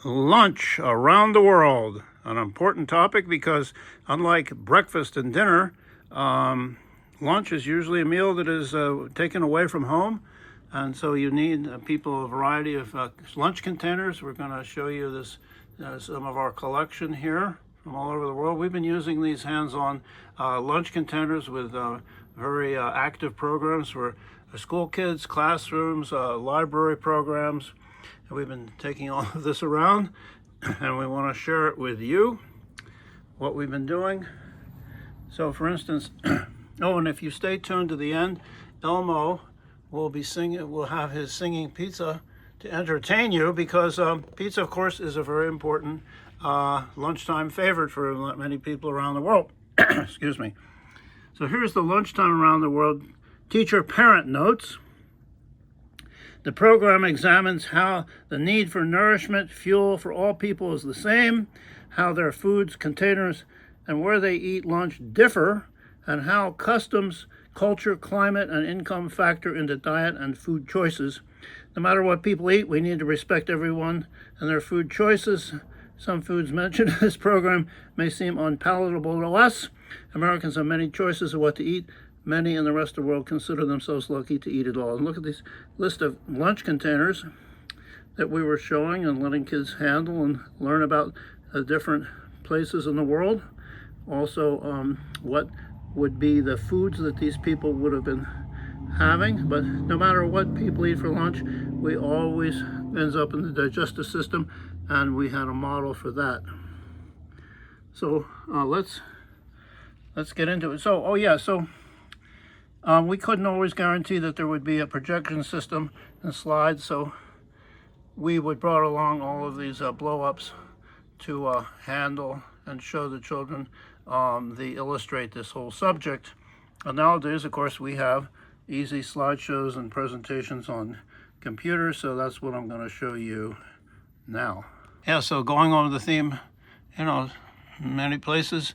Lunch around the world, an important topic because unlike breakfast and dinner, lunch is usually a meal that is taken away from home, and so you need people a variety of lunch containers. We're going to show you this some of our collection here from all over the world. We've been using these hands-on lunch containers with very active programs for school kids, classrooms, library programs. And we've been taking all of this around, and we want to share it with you, what we've been doing. So for instance, oh, and if you stay tuned to the end, Elmo will be singing, will have his singing pizza to entertain you, because pizza, of course, is a very important lunchtime favorite for many people around the world. Excuse me. So here's the lunchtime around the world teacher-parent notes. The program examines how the need for nourishment, fuel for all people is the same, how their foods, containers, and where they eat lunch differ, and how customs, culture, climate, and income factor into diet and food choices. No matter what people eat, we need to respect everyone and their food choices. Some foods mentioned in this program may seem unpalatable to us. Americans have many choices of what to eat. Many in the rest of the world consider themselves lucky to eat it all. And look at this list of lunch containers that we were showing and letting kids handle and learn about different places in the world. Also, what would be the foods that these people would have been having. But no matter what people eat for lunch, we always ends up in the digestive system, and we had a model for that. So let's get into it. So, we couldn't always guarantee that there would be a projection system and slides, so we brought along all of these blow-ups to handle and show the children, they illustrate this whole subject. And nowadays, of course, we have easy slideshows and presentations on computers, so that's what I'm going to show you now. Yeah, so going on with the theme, many places,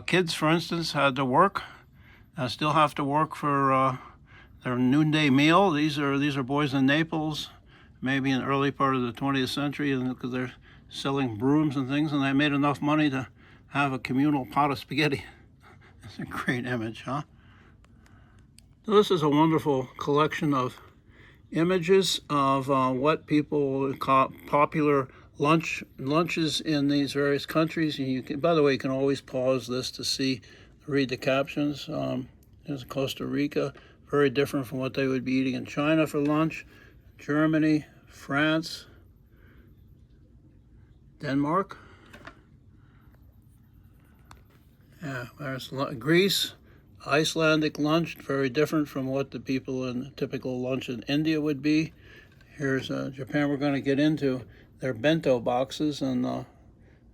kids, for instance, had to work. Still have to work for their noonday meal. These are boys in Naples, maybe in the early part of the 20th century, and because they're selling brooms and things, and they made enough money to have a communal pot of spaghetti. That's a great image, huh? So this is a wonderful collection of images of what people call popular lunches in these various countries. And you can, by the way, you can always pause this to read the captions. There's Costa Rica, very different from what they would be eating in China for lunch. Germany, France, Denmark. Yeah, there's Greece, Icelandic lunch, very different from what the people in typical lunch in India would be. Here's Japan. We're going to get into their bento boxes and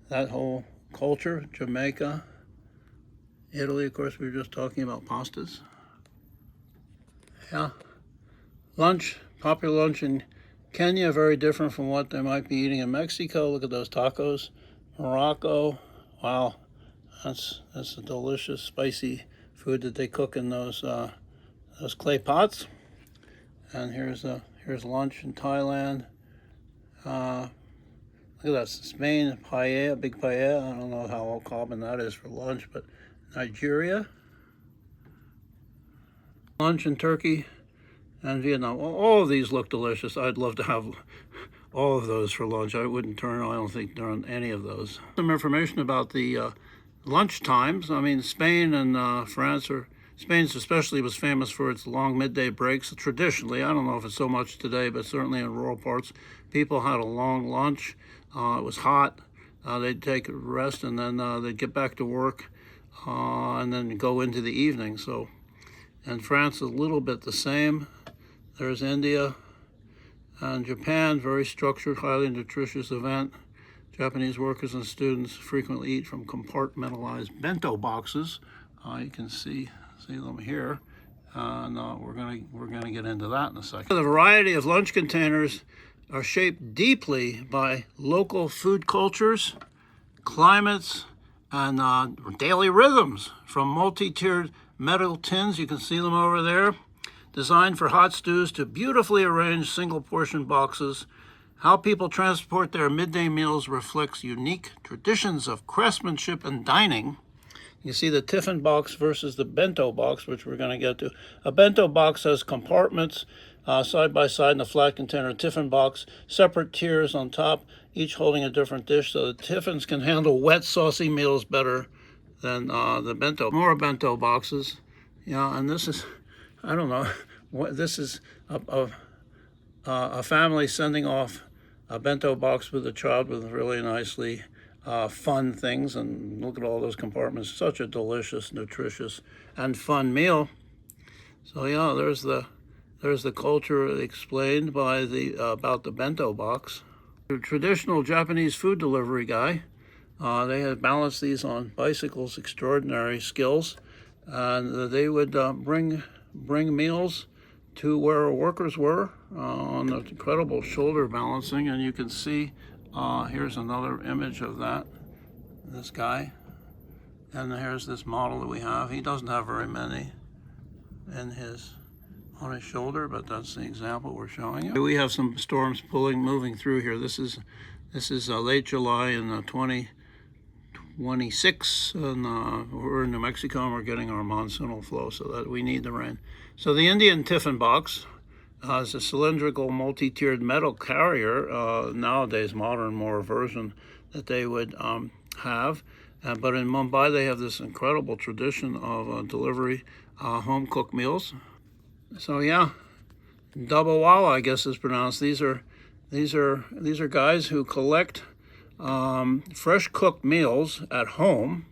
that whole culture. Jamaica. Italy, of course, we were just talking about pastas. Yeah. Lunch, popular lunch in Kenya, very different from what they might be eating in Mexico. Look at those tacos. Morocco, wow, that's a delicious, spicy food that they cook in those clay pots. And here's lunch in Thailand. Look at that, Spain, paella, big paella. I don't know how common that is for lunch, but Nigeria. Lunch in Turkey and Vietnam. All of these look delicious. I'd love to have all of those for lunch. I wouldn't I don't think, turn any of those. Some information about the lunch times. I mean, Spain and France, or Spain especially, was famous for its long midday breaks. Traditionally, I don't know if it's so much today, but certainly in rural parts, people had a long lunch. It was hot. They'd take a rest, and then they'd get back to work, and then go into the evening. So, and France is a little bit the same. There's India and Japan, very structured, highly nutritious event. Japanese workers and students frequently eat from compartmentalized bento boxes. You can see them here, and we're gonna get into that in a second. The variety of lunch containers are shaped deeply by local food cultures, climates, and daily rhythms. From multi-tiered metal tins, you can see them over there, designed for hot stews, to beautifully arranged single portion boxes How people transport their midday meals reflects unique traditions of craftsmanship and dining. You see the tiffin box versus the bento box, which we're going to get to. A bento box has compartments side by side in a flat container. A tiffin box, separate tiers on top, each holding a different dish. So the tiffins can handle wet, saucy meals better than the bento. More bento boxes. Yeah, and this is, I don't know, this is a family sending off a bento box with a child with really nicely fun things, and look at all those compartments. Such a delicious, nutritious, and fun meal. So yeah, there's the culture explained by the about the bento box. The traditional Japanese food delivery guy, they had balanced these on bicycles, extraordinary skills, and they would bring meals to where workers were on the incredible shoulder balancing. And you can see here's another image of that, this guy, and here's this model that we have. He doesn't have very many on his shoulder, but that's the example we're showing you. We have some storms moving through here. This is late July in 2026, and we're in New Mexico, and we're getting our monsoonal flow, so that we need the rain. So the Indian tiffin box is a cylindrical, multi-tiered metal carrier. Nowadays, more version that they would have. But in Mumbai, they have this incredible tradition of delivery home-cooked meals. So yeah, Dabawala, I guess is pronounced. These are guys who collect fresh cooked meals at home,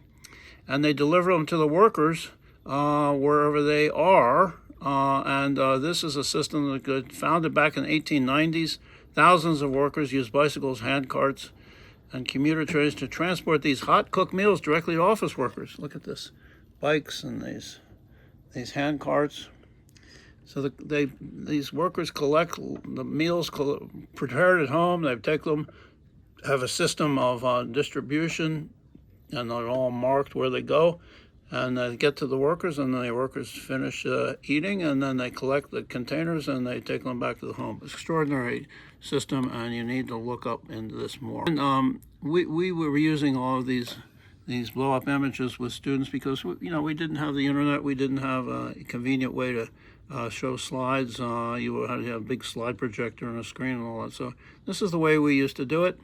and they deliver them to the workers wherever they are. This is a system that got founded back in the 1890s. Thousands of workers use bicycles, hand carts, and commuter trains to transport these hot cooked meals directly to office workers. Look at this, bikes and these hand carts. So these workers collect the meals prepared at home. They take them, have a system of distribution, and they're all marked where they go. And they get to the workers, and the workers finish eating, and then they collect the containers and they take them back to the home. It's an extraordinary system, and you need to look up into this more. And we were using all of these blow-up images with students because we didn't have the internet. We didn't have a convenient way to show slides. You had to have a big slide projector and a screen and all that. So this is the way we used to do it.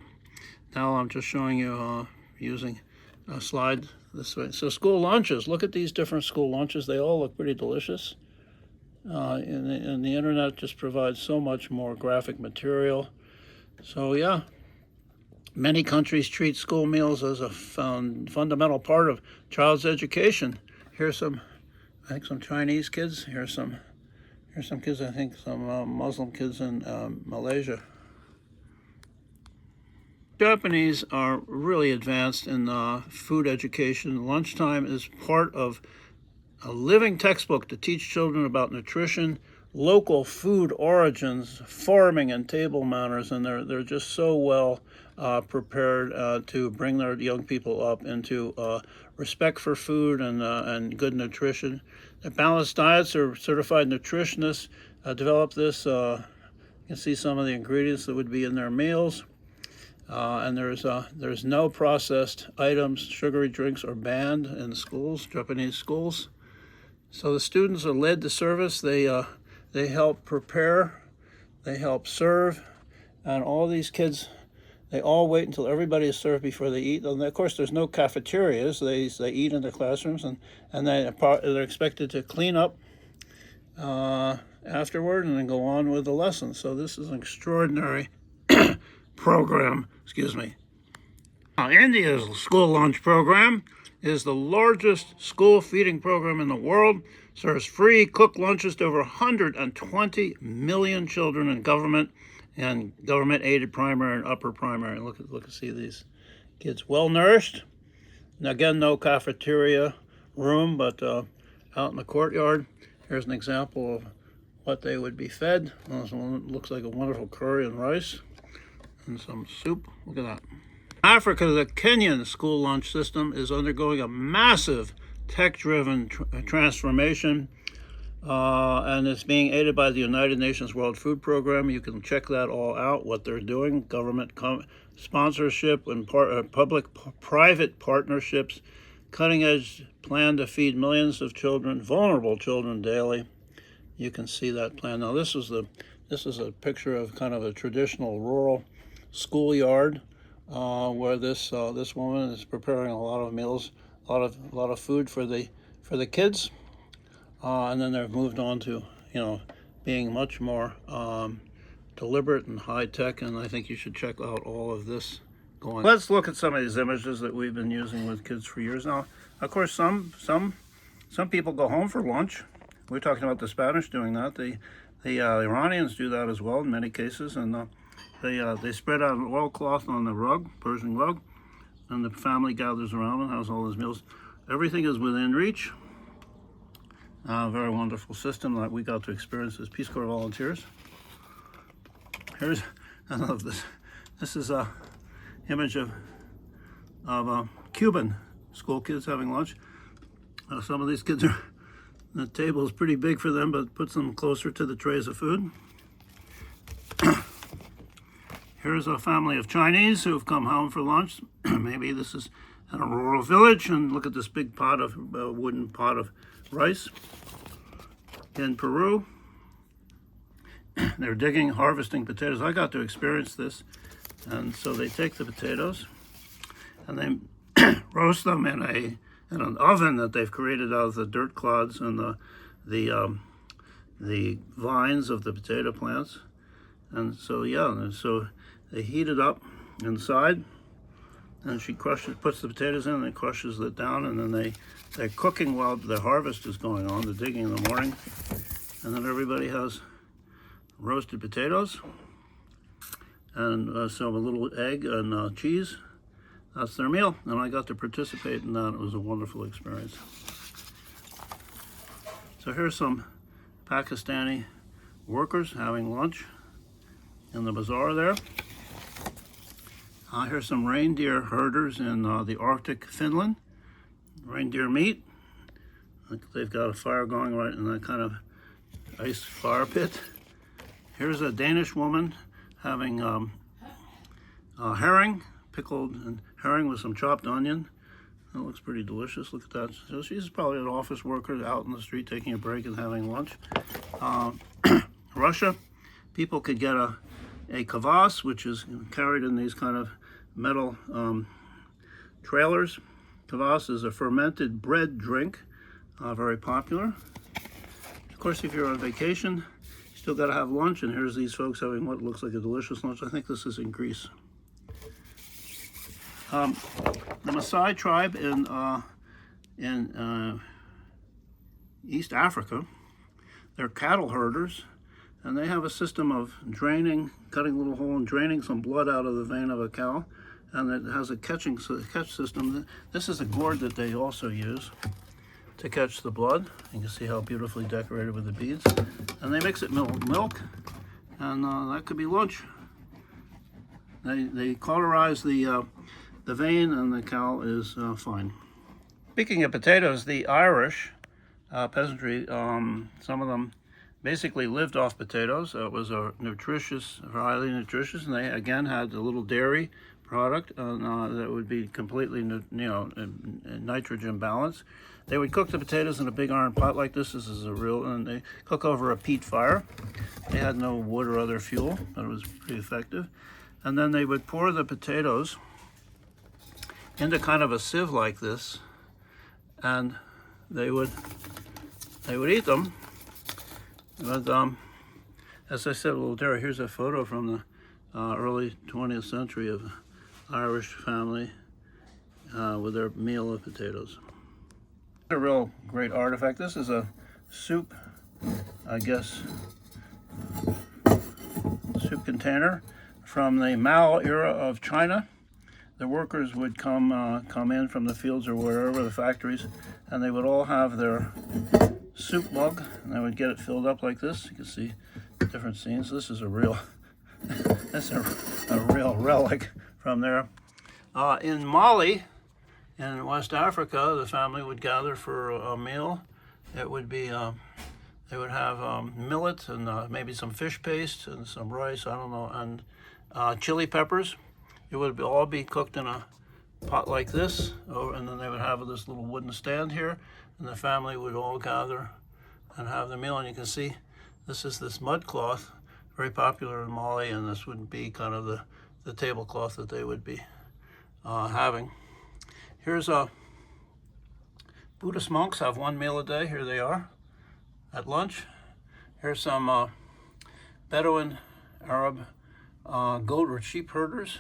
Now I'm just showing you using a slide this way. So school lunches. Look at these different school lunches. They all look pretty delicious. And the internet just provides so much more graphic material. So yeah, many countries treat school meals as a fundamental part of child's education. Here's some Chinese kids. Here's some kids, I think some Muslim kids in Malaysia. Japanese are really advanced in food education. Lunchtime is part of a living textbook to teach children about nutrition, local food origins, farming, and table manners, and they're just so well prepared to bring their young people up into respect for food and good nutrition. The balanced diets are certified nutritionists develop this. You can see some of the ingredients that would be in their meals. And there's no processed items. Sugary drinks are banned in schools, Japanese schools. So the students are led to service. They help prepare, they help serve, and all these kids, they all wait until everybody is served before they eat. And of course, there's no cafeterias. They eat in the classrooms, and they're expected to clean up afterward and then go on with the lesson. So this is an extraordinary program. Excuse me. India's school lunch program is the largest school feeding program in the world. Serves free cooked lunches to over 120 million children in government and government-aided primary and upper primary. Look at see these kids, well nourished. Now again, no cafeteria room, but out in the courtyard. Here's an example of what they would be fed. This one looks like a wonderful curry and rice and some soup. Look at that. Africa, the Kenyan school lunch system is undergoing a massive tech-driven transformation. and it's being aided by the United Nations World Food Program. You can check that all out, what they're doing, government sponsorship and public-private partnerships, cutting-edge plan to feed millions of children, vulnerable children, daily. You can see that plan. Now this is a picture of kind of a traditional rural schoolyard where this woman is preparing a lot of meals, a lot of food for the kids, and then they've moved on to being much more deliberate and high tech. And I think you should check out all of this going. Let's look at some of these images that we've been using with kids for years now. Of course, some people go home for lunch. We're talking about the Spanish doing that. The Iranians do that as well in many cases, and they spread out an oilcloth on the rug, Persian rug, and the family gathers around and has all those meals. Everything is within reach. Very wonderful system that we got to experience as Peace Corps volunteers. I love this. This is a image of Cuban school kids having lunch. Some of these kids the table is pretty big for them, but puts them closer to the trays of food. Here's a family of Chinese who have come home for lunch. Maybe this is in a rural village, and look at this big pot of wooden pot of rice. In Peru, they're digging, harvesting potatoes. I got to experience this, and so they take the potatoes and they roast them in an oven that they've created out of the dirt clods and the vines of the potato plants. And so they heat it up inside, and she puts the potatoes in, and then crushes it down, and then they're cooking while the harvest is going on, the digging in the morning, and then everybody has roasted potatoes and some a little egg and cheese. That's their meal, and I got to participate in that. It was a wonderful experience. So here's some Pakistani workers having lunch in the bazaar there. Here's some reindeer herders in the Arctic, Finland. Reindeer meat. They've got a fire going right in that kind of ice fire pit. Here's a Danish woman having herring, pickled and herring with some chopped onion. That looks pretty delicious. Look at that. So she's probably an office worker out in the street taking a break and having lunch. Russia, people could get a kvass, which is carried in these kind of metal trailers. Kvass is a fermented bread drink, very popular. Of course, if you're on vacation, you still got to have lunch, and here's these folks having what looks like a delicious lunch. I think this is in Greece. The Maasai tribe in East Africa, they're cattle herders, and they have a system of draining, cutting a little hole and draining some blood out of the vein of a cow, and it has a catch system. This is a gourd that they also use to catch the blood. You can see how beautifully decorated with the beads. And they mix it with milk, and that could be lunch. They cauterize the vein, and the cow is fine. Speaking of potatoes, the Irish peasantry, some of them basically lived off potatoes. It was a nutritious, highly nutritious, and they again had a little dairy product that would be completely, nitrogen balanced. They would cook the potatoes in a big iron pot like this. This is and they cook over a peat fire. They had no wood or other fuel, but it was pretty effective. And then they would pour the potatoes into kind of a sieve like this, and they would eat them. But as I said a little there, here's a photo from the early 20th century of an Irish family with their meal of potatoes. A real great artifact. This is a soup, I guess, soup container from the Mao era of China. The workers would come in from the fields or wherever, the factories, and they would all have their soup mug, and they would get it filled up like this. You can see different scenes. This is a real relic from there. In Mali, in West Africa, the family would gather for a meal. It would be They would have millet and maybe some fish paste and some rice, I don't know, and chili peppers. It would all be cooked in a pot like this, and then they would have this little wooden stand here, and the family would all gather and have the meal. And you can see this is this mud cloth, very popular in Mali, and this would be kind of the tablecloth that they would be having. Here's Buddhist monks have one meal a day. Here they are at lunch. Here's some Bedouin Arab goat or sheep herders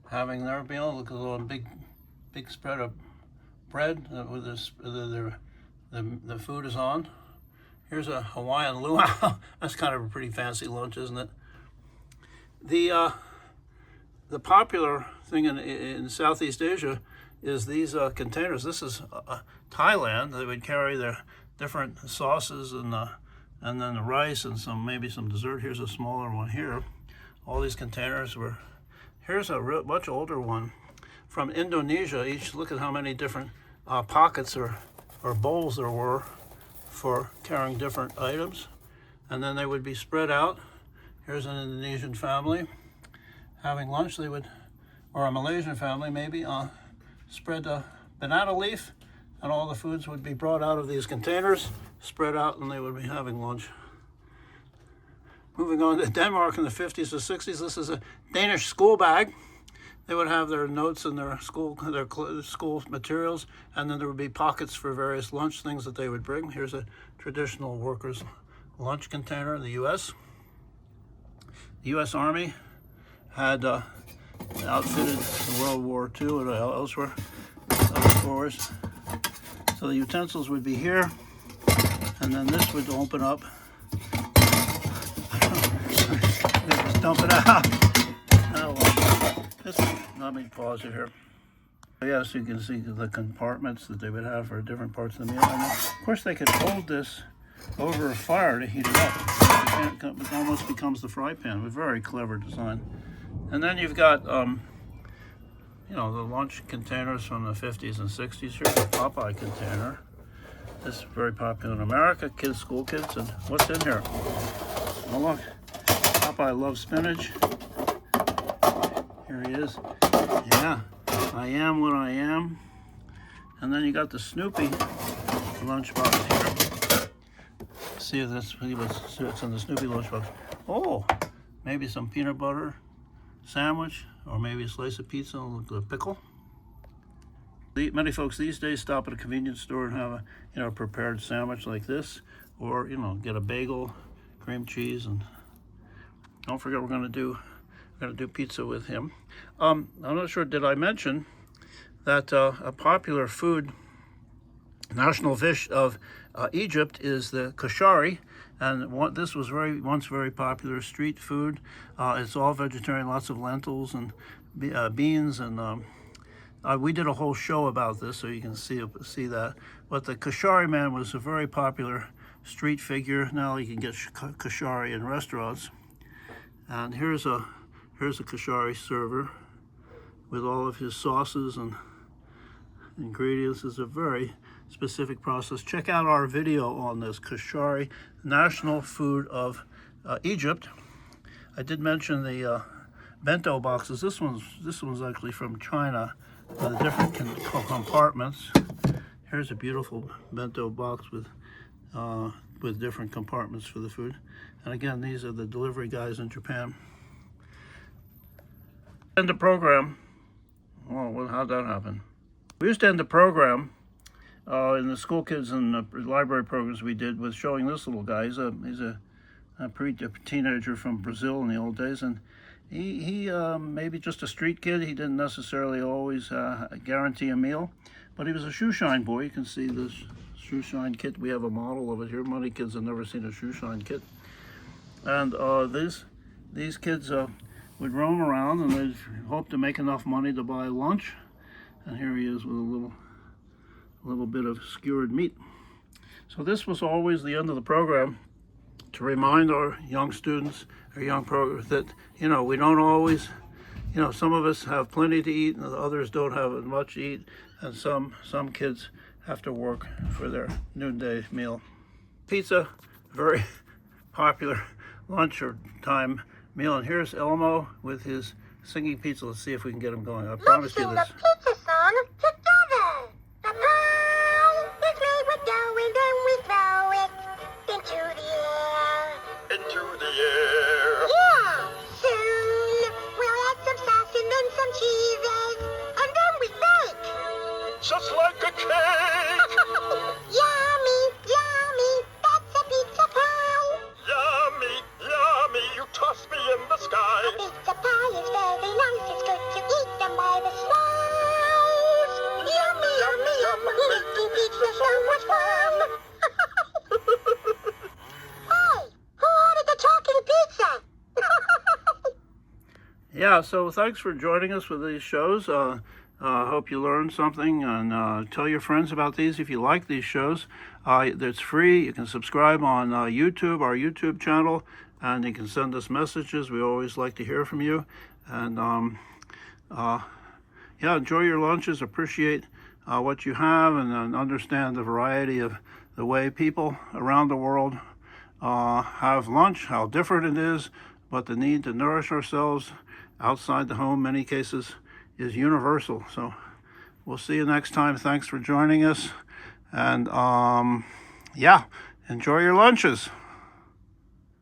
having their meal. Look at a big spread of bread with this, the food is on. Here's a Hawaiian luau. That's kind of a pretty fancy lunch, isn't it? The popular thing in Southeast Asia is these containers. This is Thailand. They would carry their different sauces and then the rice and maybe some dessert. Here's a smaller one here. All these containers were. Here's a much older one from Indonesia. Look at how many different pockets or bowls there were for carrying different items, and then they would be spread out. Here's an Indonesian family having lunch. They would, or a Malaysian family maybe, spread a banana leaf, and all the foods would be brought out of these containers, spread out, and they would be having lunch. Moving on to Denmark in the 50s or 60s, this is a Danish school bag. They would have their notes and their school materials, and then there would be pockets for various lunch things that they would bring. Here's a traditional workers' lunch container in the U.S. The U.S. Army had outfitted in World War II and elsewhere, other wars. So the utensils would be here, and then this would open up. Just dump it out. Let me pause it here. Yes, you can see the compartments that they would have for different parts of the meal. And of course, they could hold this over a fire to heat it up. It almost becomes the fry pan. A very clever design. And then you've got, the lunch containers from the 50s and 60s. Here's a Popeye container. This is very popular in America. School kids. And what's in here? Oh, look. Popeye loves spinach. Here he is. Yeah, I am what I am. And then you got the Snoopy lunchbox here. See if what's in the Snoopy lunchbox. Oh, maybe some peanut butter sandwich, or maybe a slice of pizza with a pickle. Many folks these days stop at a convenience store and have a prepared sandwich like this, or get a bagel, cream cheese, and don't forget we're going to do pizza with him. I'm not sure, did I mention that a popular food, national dish of Egypt is the kashari, and this was once very popular street food. It's all vegetarian, lots of lentils and beans, and we did a whole show about this, so you can see that. But the kashari man was a very popular street figure. Now you can get kashari in restaurants, and here's a kashari server with all of his sauces and ingredients. It's a very specific process. Check out our video on this kashari, national food of Egypt. I did mention the bento boxes. This one's actually from China, with different compartments. Here's a beautiful bento box with different compartments for the food. And again, these are the delivery guys in Japan. End the program. Oh, how'd that happen? We used to end the program in the school kids and the library programs we did with showing this little guy. He's a teenager from Brazil in the old days, and he maybe just a street kid. He didn't necessarily always guarantee a meal, but he was a shoe shine boy. You can see this shoe shine kit. We have a model of it here. Many kids have never seen a shoe shine kit, and these kids would roam around, and they'd hope to make enough money to buy lunch. And here he is with a little bit of skewered meat. So this was always the end of the program, to remind our young students, our young programs, that we don't always, some of us have plenty to eat, and others don't have as much to eat, and some kids have to work for their noonday meal. Pizza, very popular lunch or time meal. And here's Elmo with his singing pizza. Let's see if we can get him going. I promise you this. Let's sing the pizza song together. The pie is made with dough and then we throw it into the air. Into the air. Yeah! Soon we'll add some sauce and then some cheeses. And then we bake. Just like a cake. Yummy, yummy, that's a pizza pie. Yummy, yummy, you toss me in the sky. A pizza pie is very nice, it's good to eat them by the slice. Yummy, yummy, yummy, making pizza so much fun. Hey, who ordered the talking pizza? Yeah, so thanks for joining us with these shows. Hope you learned something, and tell your friends about these if you like these shows. It's free. You can subscribe on YouTube, our YouTube channel, and you can send us messages. We always like to hear from you. And yeah, enjoy your lunches. Appreciate what you have, and understand the variety of the way people around the world have lunch, how different it is, but the need to nourish ourselves outside the home, many cases, is universal. So we'll see you next time. Thanks for joining us. And yeah, enjoy your lunches.